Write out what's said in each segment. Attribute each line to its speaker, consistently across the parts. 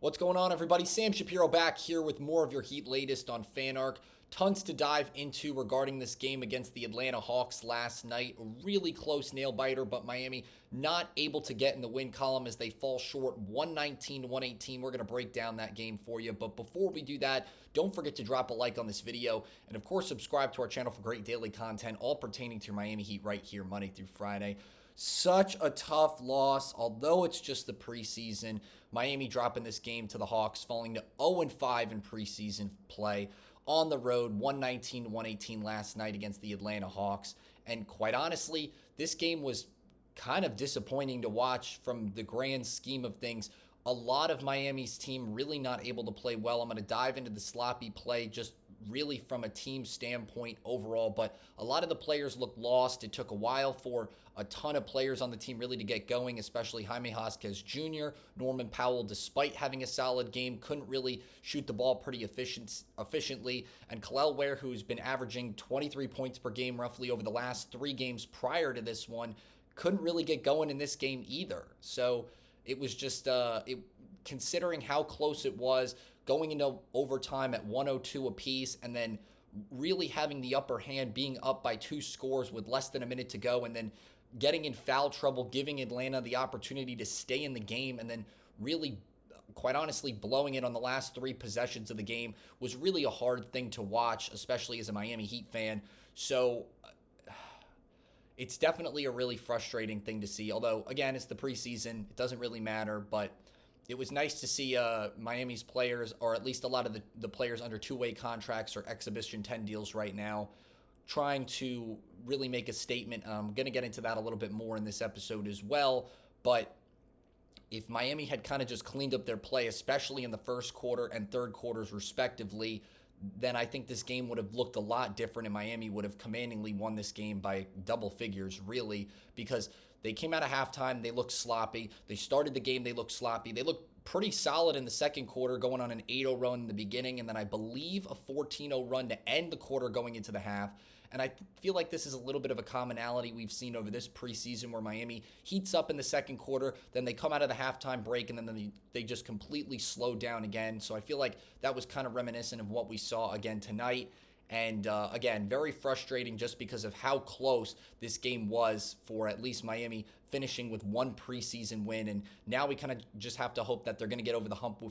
Speaker 1: What's going on, everybody? Sam Shapiro back here with more of your Heat latest on FanArc. Tons to dive into regarding this game against the Atlanta Hawks last night. A really close nail biter, but Miami not able to get in the win column as they fall short 119 to 118. We're going to break down that game for you. But before we do that, don't forget to drop a like on this video. And of course, subscribe to our channel for great daily content, all pertaining to your Miami Heat right here, Monday through Friday. Such a tough loss, although it's just the preseason. Miami dropping this game to the Hawks, falling to 0-5 in preseason play on the road, 119-118 last night against the Atlanta Hawks. And quite honestly, this game was kind of disappointing to watch from the grand scheme of things. A lot of Miami's team really not able to play well. I'm going to dive into the sloppy play just really from a team standpoint overall, but a lot of the players looked lost. It took a while for a ton of players on the team really to get going, especially Jaime Jaquez Jr., Norman Powell, despite having a solid game, couldn't really shoot the ball pretty efficiently, and Kel'el Ware, who's been averaging 23 points per game roughly over the last 3 games prior to this one, couldn't really get going in this game either. So it was just, considering how close it was, going into overtime at 102 apiece, and then really having the upper hand, being up by 2 scores with less than a minute to go, and then getting in foul trouble, giving Atlanta the opportunity to stay in the game, and then really, quite honestly, blowing it on the last 3 possessions of the game was really a hard thing to watch, especially as a Miami Heat fan. So it's definitely a really frustrating thing to see. Although, again, it's the preseason. It doesn't really matter, but it was nice to see Miami's players, or at least a lot of the players under 2-way contracts or exhibition 10 deals right now, trying to really make a statement. I'm going to get into that a little bit more in this episode as well. But if Miami had kind of just cleaned up their play, especially in the first quarter and third quarters respectively, then I think this game would have looked a lot different, and Miami would have commandingly won this game by double figures, really, because they came out of halftime, they looked sloppy. They started the game, they looked sloppy. They looked pretty solid in the second quarter, going on an 8-0 run in the beginning, and then I believe a 14-0 run to end the quarter going into the half. And I feel like this is a little bit of a commonality we've seen over this preseason, where Miami heats up in the second quarter, then they come out of the halftime break, and then they just completely slow down again. So I feel like that was kind of reminiscent of what we saw again tonight. And again, very frustrating just because of how close this game was for at least Miami finishing with 1 preseason win. And now we kind of just have to hope that they're going to get over the hump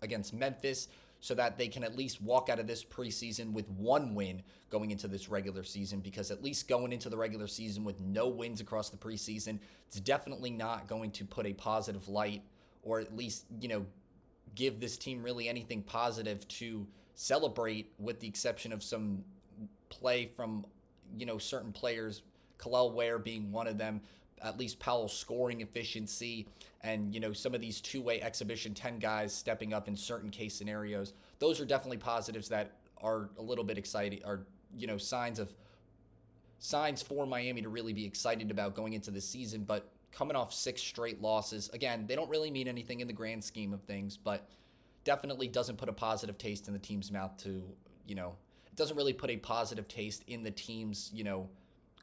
Speaker 1: against Memphis, so that they can at least walk out of this preseason with 1 win going into this regular season, because at least going into the regular season with no wins across the preseason, it's definitely not going to put a positive light, or at least, give this team really anything positive to celebrate, with the exception of some play from, certain players, Kel'el Ware being one of them, at least Powell's scoring efficiency, and, some of these 2-way exhibition 10 guys stepping up in certain case scenarios. Those are definitely positives that are a little bit exciting, are, signs for Miami to really be excited about going into the season. But coming off 6 straight losses, again, they don't really mean anything in the grand scheme of things, but definitely doesn't put a positive taste in the team's mouth to, it doesn't really put a positive taste in the team's,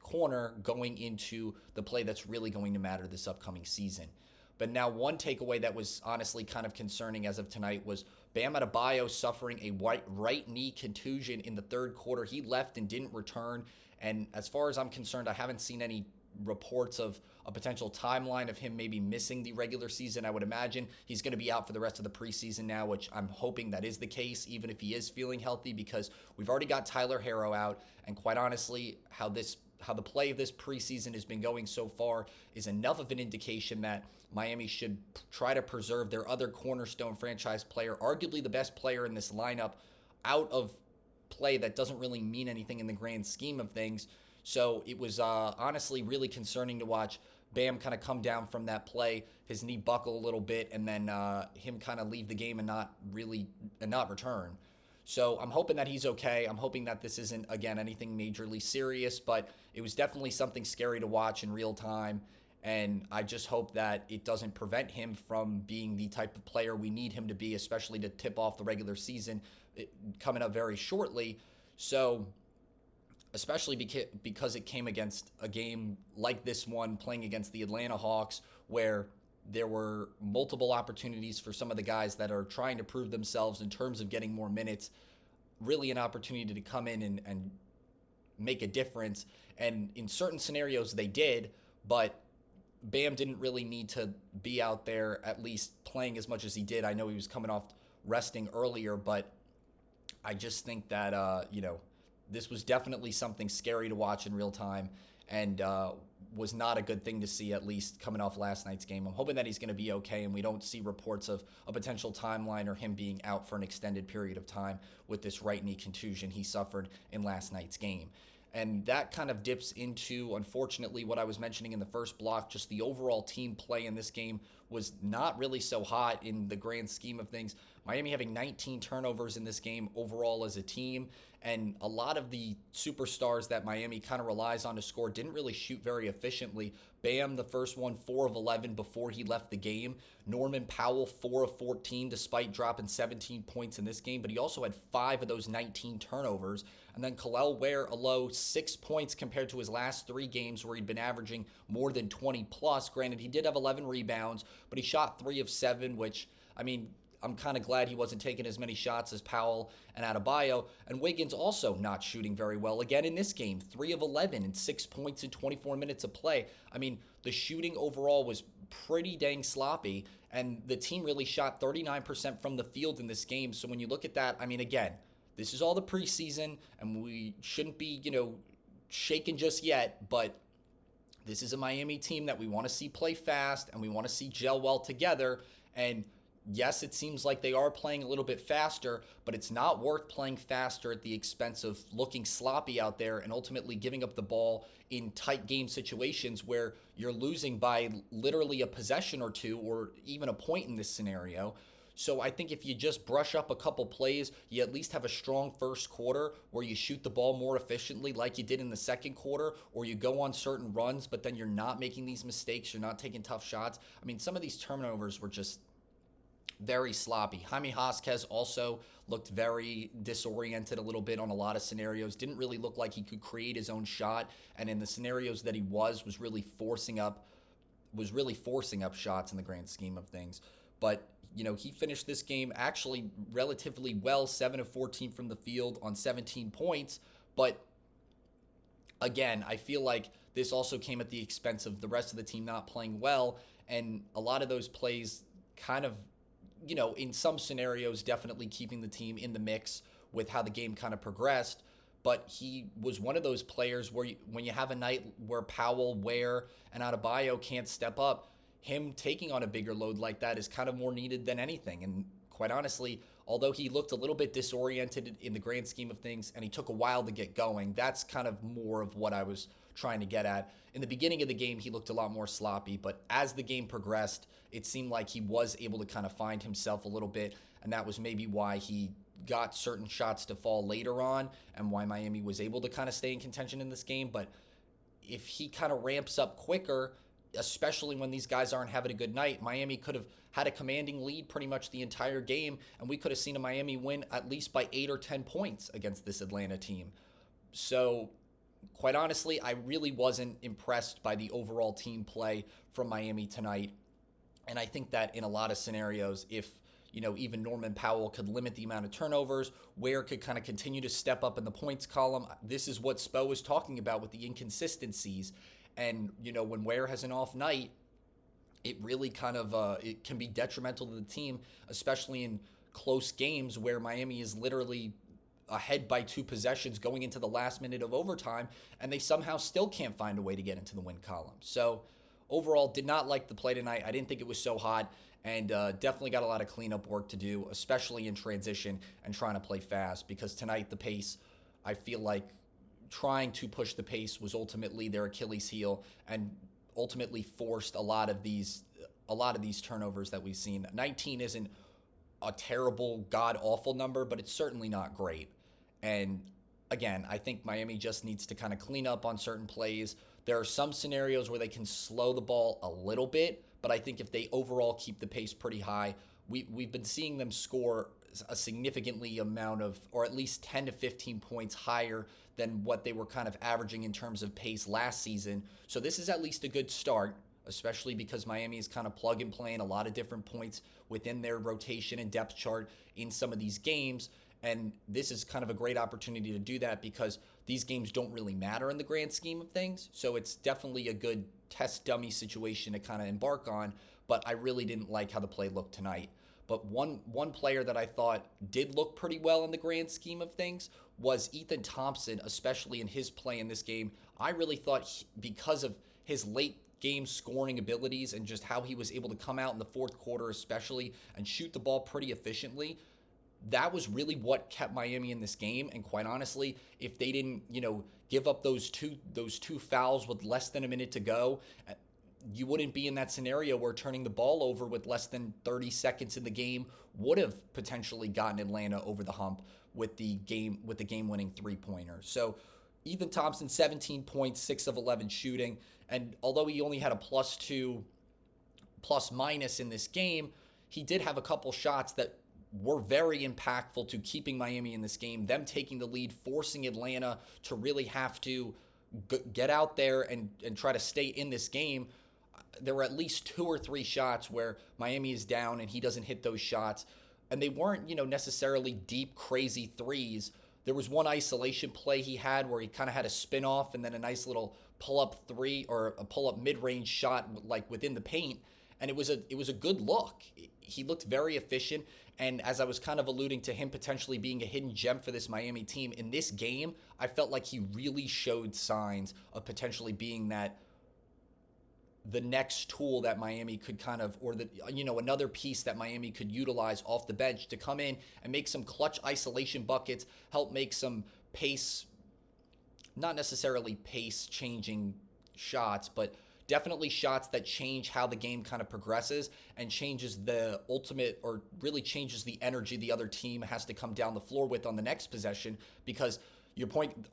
Speaker 1: corner going into the play that's really going to matter this upcoming season. But now, one takeaway that was honestly kind of concerning as of tonight was Bam Adebayo suffering a right knee contusion in the third quarter. He left and didn't return. And as far as I'm concerned, I haven't seen any reports of a potential timeline of him maybe missing the regular season. I would imagine he's going to be out for the rest of the preseason now, which I'm hoping that is the case, even if he is feeling healthy, because we've already got Tyler Herro out. And quite honestly, how the play of this preseason has been going so far is enough of an indication that Miami should try to preserve their other cornerstone franchise player, arguably the best player in this lineup, out of play that doesn't really mean anything in the grand scheme of things. So it was honestly really concerning to watch Bam kind of come down from that play, his knee buckle a little bit, and then him kind of leave the game and not return. So I'm hoping that he's okay. I'm hoping that this isn't, again, anything majorly serious, but it was definitely something scary to watch in real time. And I just hope that it doesn't prevent him from being the type of player we need him to be, especially to tip off the regular season coming up very shortly. So especially because it came against a game like this one, playing against the Atlanta Hawks, where there were multiple opportunities for some of the guys that are trying to prove themselves in terms of getting more minutes, really an opportunity to come in and make a difference. And in certain scenarios, they did, but Bam didn't really need to be out there at least playing as much as he did. I know he was coming off resting earlier, but I just think that, this was definitely something scary to watch in real time, and was not a good thing to see, at least coming off last night's game. I'm hoping that he's going to be okay and we don't see reports of a potential timeline or him being out for an extended period of time with this right knee contusion he suffered in last night's game. And that kind of dips into, unfortunately, what I was mentioning in the first block. Just the overall team play in this game was not really so hot in the grand scheme of things. Miami having 19 turnovers in this game overall as a team. And a lot of the superstars that Miami kind of relies on to score didn't really shoot very efficiently. Bam, the first one, 4 of 11 before he left the game. Norman Powell, 4 of 14, despite dropping 17 points in this game. But he also had 5 of those 19 turnovers. And then Kel'el Ware, a low 6 points compared to his last 3 games where he'd been averaging more than 20 plus. Granted, he did have 11 rebounds, but he shot 3 of 7, which, I mean, I'm kind of glad he wasn't taking as many shots as Powell and Adebayo. And Wiggins also not shooting very well again in this game. 3 of 11 and 6 points in 24 minutes of play. I mean, the shooting overall was pretty dang sloppy, and the team really shot 39% from the field in this game. So when you look at that, I mean, again, this is all the preseason, and we shouldn't be, shaken just yet, but this is a Miami team that we want to see play fast, and we want to see gel well together. And yes, it seems like they are playing a little bit faster, but it's not worth playing faster at the expense of looking sloppy out there and ultimately giving up the ball in tight game situations where you're losing by literally a possession or two, or even a point in this scenario. So I think if you just brush up a couple plays, you at least have a strong first quarter where you shoot the ball more efficiently like you did in the second quarter, or you go on certain runs, but then you're not making these mistakes, you're not taking tough shots. I mean, some of these turnovers were just very sloppy. Jaime Jaquez also looked very disoriented a little bit on a lot of scenarios. Didn't really look like he could create his own shot, and in the scenarios that he was really forcing up shots in the grand scheme of things. But he finished this game actually relatively well, 7 of 14 from the field on 17 points. But again, I feel like this also came at the expense of the rest of the team not playing well, and a lot of those plays kind of, in some scenarios, definitely keeping the team in the mix with how the game kind of progressed. But he was one of those players where when you have a night where Powell, Ware, and Adebayo can't step up, him taking on a bigger load like that is kind of more needed than anything. And quite honestly, although he looked a little bit disoriented in the grand scheme of things and he took a while to get going, that's kind of more of what I was trying to get at. In the beginning of the game, he looked a lot more sloppy, but as the game progressed, it seemed like he was able to kind of find himself a little bit, and that was maybe why he got certain shots to fall later on and why Miami was able to kind of stay in contention in this game. But if he kind of ramps up quicker, especially when these guys aren't having a good night, Miami could have had a commanding lead pretty much the entire game, and we could have seen a Miami win at least by 8 or 10 points against this Atlanta team. So, quite honestly, I really wasn't impressed by the overall team play from Miami tonight. And I think that in a lot of scenarios, if even Norman Powell could limit the amount of turnovers, Ware could kind of continue to step up in the points column. This is what Spo was talking about with the inconsistencies. And, when Ware has an off night, it really kind of it can be detrimental to the team, especially in close games where Miami is literally ahead by 2 possessions going into the last minute of overtime, and they somehow still can't find a way to get into the win column. So overall, did not like the play tonight. I didn't think it was so hot, and definitely got a lot of cleanup work to do, especially in transition and trying to play fast, because tonight the pace, I feel like trying to push the pace was ultimately their Achilles heel and ultimately forced a lot of these turnovers that we've seen. 19 isn't a terrible, god-awful number, but it's certainly not great. And again, I think Miami just needs to kind of clean up on certain plays. There are some scenarios where they can slow the ball a little bit, but I think if they overall keep the pace pretty high, we've been seeing them score a significantly amount of, or at least 10 to 15 points higher than what they were kind of averaging in terms of pace last season. So this is at least a good start. especially because Miami is kind of plug and play in a lot of different points within their rotation and depth chart in some of these games. And this is kind of a great opportunity to do that because these games don't really matter in the grand scheme of things. So it's definitely a good test dummy situation to kind of embark on. But I really didn't like how the play looked tonight. But one player that I thought did look pretty well in the grand scheme of things was Ethan Thompson, especially in his play in this game. I really thought because of his late game scoring abilities and just how he was able to come out in the fourth quarter especially and shoot the ball pretty efficiently, that was really what kept Miami in this game. And quite honestly, if they didn't, give up those two fouls with less than a minute to go, you wouldn't be in that scenario where turning the ball over with less than 30 seconds in the game would have potentially gotten Atlanta over the hump with the game-winning three-pointer. So Ethan Thompson, 17 points, 6 of 11 shooting, and although he only had a +2 plus-minus in this game, he did have a couple shots that were very impactful to keeping Miami in this game, them taking the lead, forcing Atlanta to really have to get out there and try to stay in this game. There were at least 2 or 3 shots where Miami is down and he doesn't hit those shots. And they weren't, necessarily deep, crazy threes. There was one isolation play he had where he kind of had a spin off and then a nice little pull-up three or a pull-up mid-range shot like within the paint. And it was a good look. He looked very efficient. And as I was kind of alluding to him potentially being a hidden gem for this Miami team, in this game, I felt like he really showed signs of potentially being the next tool that Miami could kind of, or another piece that Miami could utilize off the bench to come in and make some clutch isolation buckets, help make some pace, not necessarily pace changing shots, but definitely shots that change how the game kind of progresses and changes the ultimate, or really changes the energy the other team has to come down the floor with on the next possession, because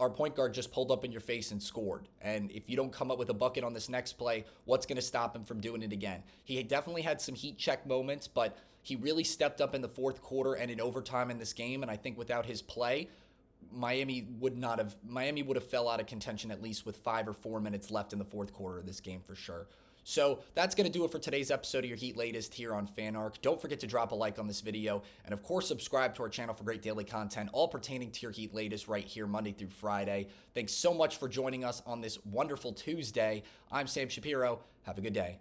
Speaker 1: our point guard just pulled up in your face and scored. And if you don't come up with a bucket on this next play, what's going to stop him from doing it again? He definitely had some heat check moments, but he really stepped up in the fourth quarter and in overtime in this game. And I think without his play, Miami would have fell out of contention at least with 5 or 4 minutes left in the fourth quarter of this game for sure. So that's going to do it for today's episode of your Heat Latest here on FanArc. Don't forget to drop a like on this video, and of course subscribe to our channel for great daily content, all pertaining to your Heat Latest right here Monday through Friday. Thanks so much for joining us on this wonderful Tuesday. I'm Sam Shapiro. Have a good day.